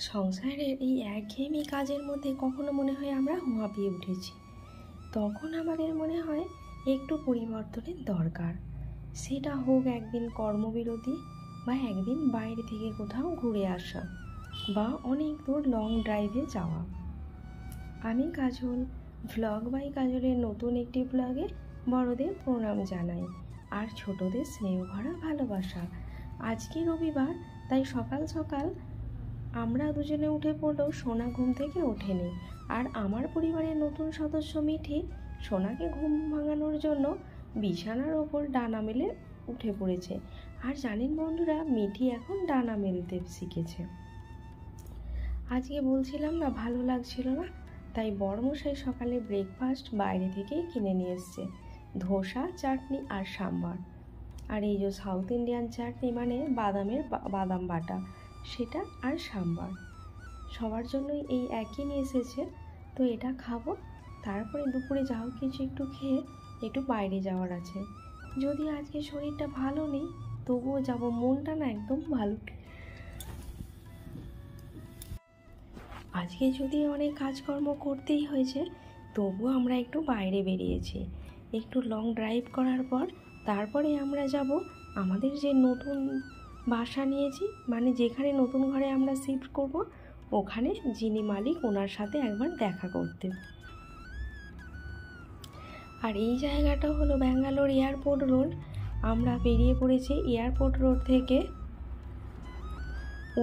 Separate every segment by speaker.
Speaker 1: সংসারের এই একঘেয়েমি কাজের মধ্যে কখনো মনে হয় আমরা হাঁপিয়ে উঠেছি। তখন আমাদের মনে হয় একটু পরিবর্তনের দরকার। সেটা হোক একদিন কর্মবিরতি, বা একদিন বাইরে থেকে কোথাও ঘুরে আসা, বা অনেক দূর লং ড্রাইভে যাওয়া। আমি কাজল, ভ্লগ বাই কাজলের নতুন একটি ব্লগে বড়দের প্রণাম জানাই আর ছোটদের স্নেহ ভরা ভালোবাসা। আজকে রবিবার, তাই সকাল সকাল আমরা দুজনে উঠে পড়লেও সোনা ঘুম থেকে ওঠেনি। আর আমার পরিবারের নতুন সদস্য মিঠি সোনাকে ঘুম ভাঙানোর জন্য বিছানার ওপর ডানা মেলে উঠে পড়েছে। আর জানেন বন্ধুরা, মিঠি এখন ডানা মেলতে শিখেছে। আজকে বলছিলাম না ভালো লাগছিল না, তাই বড়মশাই সকালে ব্রেকফাস্ট বাইরে থেকেই কিনে নিয়ে এসছে, ধোসা, চাটনি আর সাম্বার। আর এই যে সাউথ ইন্ডিয়ান চাটনি মানে বাদাম বাটা, সেটা আর সাম্বার সবার জন্যই এই একই নিয়ে এসেছে। তো এটা খাবো, তারপরে দুপুরে যাও কিছু একটু খেয়ে একটু বাইরে যাওয়ার আছে। যদি আজকে শরীরটা ভালো নেই তবুও যাব, মনটা না একদম ভালো। আজকে যদি অনেক কাজকর্ম করতেই হয়েছে, তবুও আমরা একটু বাইরে বেরিয়েছি। একটু লং ড্রাইভ করার পর তারপরে আমরা যাব আমাদের যে নতুন বাসা নিয়েছি, মানে যেখানে নতুন ঘরে আমরা শিফট করব, ওখানে যিনি মালিক ওনার সাথে একবার দেখা করতে। আর এই জায়গাটা হলো ব্যাঙ্গালোর এয়ারপোর্ট রোড। আমরা বেরিয়ে পড়েছি এয়ারপোর্ট রোড থেকে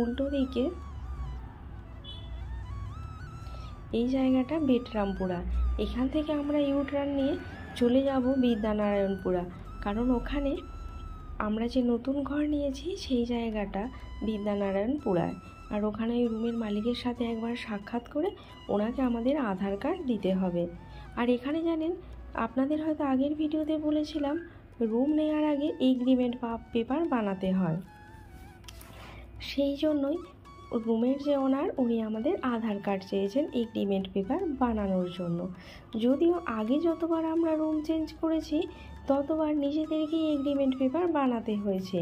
Speaker 1: উল্টো দিকে। এই জায়গাটা বেটরামপুরা। এখান থেকে আমরা ইউটার্ন নিয়ে চলে যাব বিদ্যানারায়ণপুরা, কারণ ওখানে আমরা যে নতুন ঘর নিয়েছি সেই জায়গাটা বিদ্যানারায়ণপুরায়। আর ওখানে ওই রুমের মালিকের সাথে একবার সাক্ষাৎ করে ওনাকে আমাদের আধার কার্ড দিতে হবে। আর এখানে জানেন, আপনাদের হয়তো আগের ভিডিওতে বলেছিলাম রুম নেওয়ার আগে এগ্রিমেন্ট পেপার বানাতে হয়। সেই জন্যই রুমের যে ওনার উনি আমাদের আধার কার্ড চেয়েছেন এগ্রিমেন্ট পেপার বানানোর জন্য। যদিও আগে যতবার আমরা রুম চেঞ্জ করেছি ততবার নিজেদেরকেই এগ্রিমেন্ট পেপার বানাতে হয়েছে।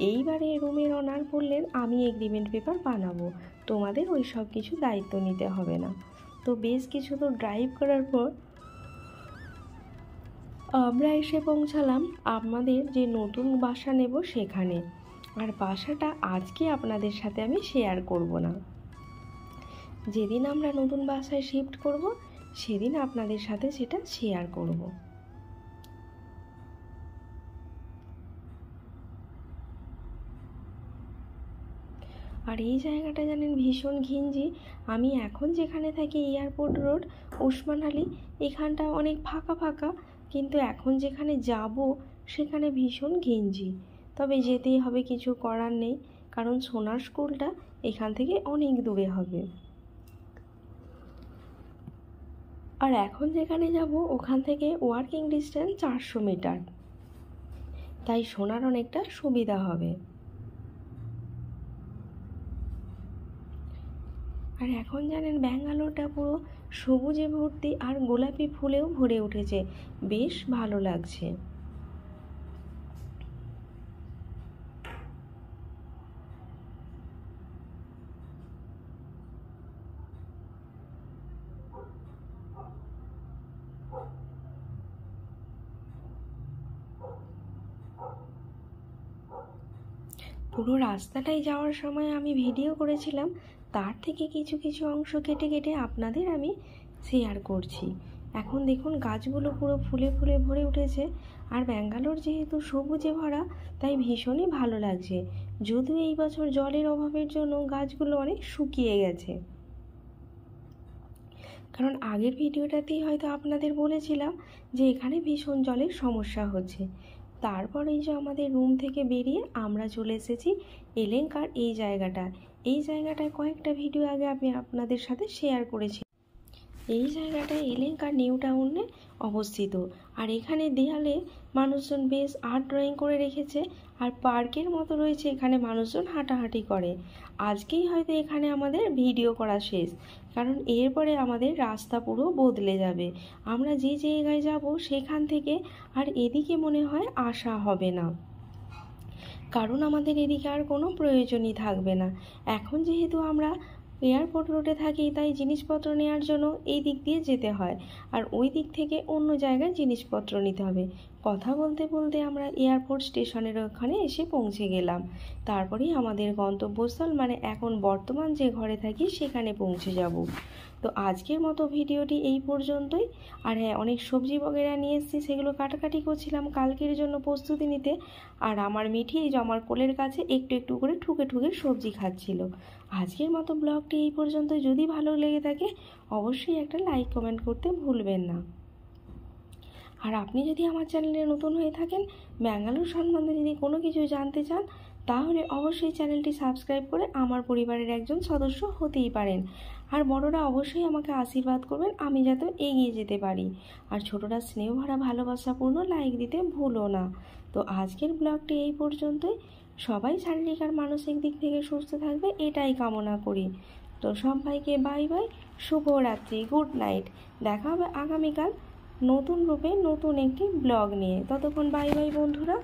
Speaker 1: এইবারে রুমের ওনার বললেন আমি এগ্রিমেন্ট পেপার বানাবো, তোমাদের ওই সব কিছু দায়িত্ব নিতে হবে না। তো বেশ কিছু তো ড্রাইভ করার পর আমরা এসে পৌঁছালাম আমাদের যে নতুন বাসা নেব সেখানে। আর বাসাটা আজকে আপনাদের সাথে আমি শেয়ার করব না, যেদিন আমরা নতুন বাসায় শিফট করব সেদিন আপনাদের সাথে সেটা শেয়ার করব। আর এই জায়গাটা জানেন ভীষণ ঘিঞ্জি। আমি এখন যেখানে থাকি এয়ারপোর্ট রোড ওসমান আলী, এখানটা অনেক ফাঁকা ফাঁকা, কিন্তু এখন যেখানে যাব সেখানে ভীষণ ঘিঞ্জি। তবে যেতেই হবে, কিছু করার নেই, কারণ সোনার স্কুলটা এখান থেকে অনেক দূরে হবে। আর এখন যেখানে যাব ওখান থেকে ওয়ার্কিং ডিস্টেন্স 400 মিটার, তাই সোনার অনেকটা সুবিধা হবে। আর এখন জানেন ব্যাঙ্গালোরটা পুরো সবুজে ভর্তি আর গোলাপি ফুলেও ভরে উঠেছে, বেশ ভালো লাগছে। পুরো রাস্তাটাই যাওয়ার সময় আমি ভিডিও করেছিলাম, তার থেকে কিছু কিছু অংশ কেটে কেটে আপনাদের আমি শেয়ার করছি। এখন দেখুন গাছগুলো পুরো ফুলে ফুলে ভরে উঠেছে। আর ব্যাঙ্গালোর যেহেতু সবুজে ভরা, তাই ভীষণই ভালো লাগছে। যদিও এই বছর জলের অভাবের জন্য গাছগুলো অনেক শুকিয়ে গেছে, কারণ আগের ভিডিওটাতেই হয়তো আপনাদের বলেছিলাম যে এখানে ভীষণ জলের সমস্যা হচ্ছে। তারপর এই যে আমাদের রুম থেকে বেরিয়ে আমরা চলে এসেছি এলেঙ্কার এই জায়গাটায় কয়েকটা ভিডিও আগে আমি আপনাদের সাথে শেয়ার করেছি। এই জায়গাটায় এলেঙ্কার নিউ টাউনে অবস্থিত। আর এখানে দেয়ালে মানুষজন বেশ আর্ট ড্রয়িং করে রেখেছে, আর পার্কের মতো রয়েছে, এখানে মানুষজন হাঁটাহাঁটি করে। আজকেই হয়তো এখানে আমাদের ভিডিও করা শেষ, কারণ এরপরে আমাদের রাস্তা পুরো বদলে যাবে। আমরা যে জায়গায় যাব সেখান থেকে আর এদিকে মনে হয় আসা হবে না, কারণ আমাদের এদিকে আর কোনো প্রয়োজনই থাকবে না। এখন যেহেতু আমরা এয়ারপোর্ট রোডে থাকি, তাই জিনিসপত্র নেওয়ার জন্য এই দিক দিয়ে যেতে হয়, আর ওই দিক থেকে অন্য জায়গায় জিনিসপত্র নিতে হবে। কথা বলতে বলতে আমরা এয়ারপোর্ট স্টেশনের ওখানে এসে পৌঁছে গেলাম। তারপরেই আমাদের গন্তব্যস্থল মানে এখন বর্তমান যে ঘরে থাকি সেখানে পৌঁছে যাব। তো আজকের মতো ভিডিওটি এই পর্যন্তই। আর হ্যাঁ, অনেক সবজি বগেরা নিয়ে এসেছি, সেগুলো কাটাকাটি করছিলাম কালকের জন্য প্রস্তুতি নিতে। আর আমার মিঠি এই যে আমার কোলের কাছে একটু একটু করে ঠুকে ঠুকে সবজি খাচ্ছিল। আজকের মতো ব্লগটি এই পর্যন্ত। যদি ভালো লেগে থাকে অবশ্যই একটা লাইক কমেন্ট করতে ভুলবেন না। আর আপনি যদি আমার চ্যানেলে নতুন হয়ে থাকেন, ব্যাঙ্গালোর সম্বন্ধে যদি কোনো কিছু জানতে চান, তাহলে অবশ্যই চ্যানেলটি সাবস্ক্রাইব করে আমার পরিবারের একজন সদস্য হতেই পারেন। আর বড়রা অবশ্যই আমাকে আশীর্বাদ করবেন, আমি যাতে এগিয়ে যেতে পারি। আর ছোটরা স্নেহ ভরা ভালোবাসাপূর্ণ লাইক দিতে ভুলো না। তো আজকের ব্লগটি এই পর্যন্তই। সবাই শারীরিক আর মানসিক দিক থেকে সুস্থ থাকবে এটাই কামনা করি। তো সবাইকে বাই বাই, শুভরাত্রি, গুড নাইট। দেখা হবে আগামীকাল নতুন রূপে নতুন একটি ব্লগ নিয়ে। ততক্ষণ বাই বাই বন্ধুরা।